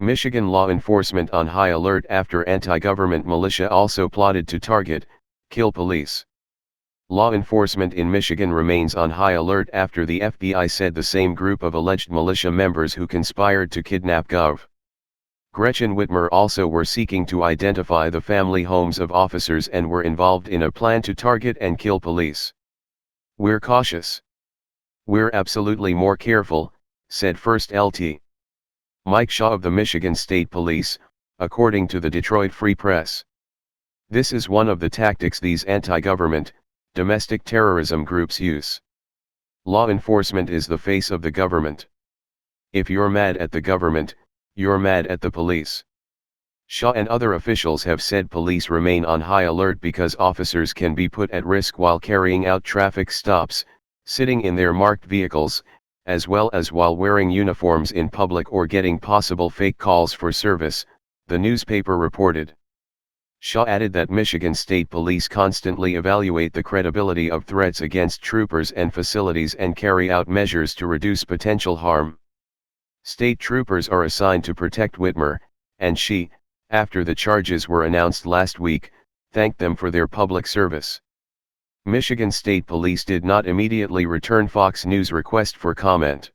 Michigan law enforcement on high alert after anti-government militia also plotted to target, kill police. Law enforcement in Michigan remains on high alert after the FBI said the same group of alleged militia members who conspired to kidnap Gov. Gretchen Whitmer also were seeking to identify the family homes of officers and were involved in a plan to target and kill police. "We're cautious. We're absolutely more careful," said First Lt. Mike Shaw of the Michigan State Police, according to the Detroit Free Press. "This is one of the tactics these anti-government, domestic terrorism groups use. Law enforcement is the face of the government. If you're mad at the government, you're mad at the police." Shaw and other officials have said police remain on high alert because officers can be put at risk while carrying out traffic stops, sitting in their marked vehicles, as well as while wearing uniforms in public or getting possible fake calls for service, the newspaper reported. Shaw added that Michigan State Police constantly evaluate the credibility of threats against troopers and facilities and carry out measures to reduce potential harm. State troopers are assigned to protect Whitmer, and she, after the charges were announced last week, thanked them for their public service. Michigan State Police did not immediately return Fox News' request for comment.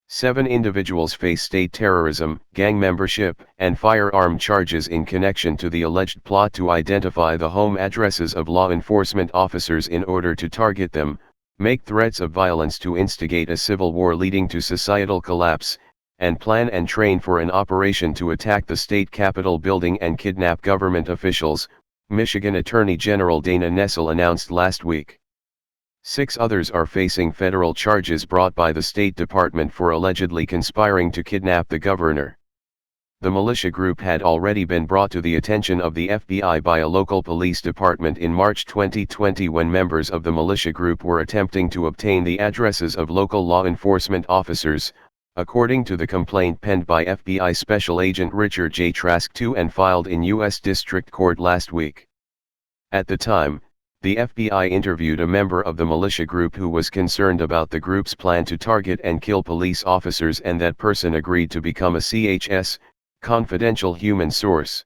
7 individuals face state terrorism, gang membership, and firearm charges in connection to the alleged plot to identify the home addresses of law enforcement officers in order to target them, make threats of violence to instigate a civil war leading to societal collapse, and plan and train for an operation to attack the state capitol building and kidnap government officials, Michigan Attorney General Dana Nessel announced last week. 6 others are facing federal charges brought by the State Department for allegedly conspiring to kidnap the governor. The militia group had already been brought to the attention of the FBI by a local police department in March 2020 when members of the militia group were attempting to obtain the addresses of local law enforcement officers, according to the complaint penned by FBI Special Agent Richard J. Trask II and filed in U.S. District Court last week. At the time, the FBI interviewed a member of the militia group who was concerned about the group's plan to target and kill police officers, and that person agreed to become a CHS, confidential human source.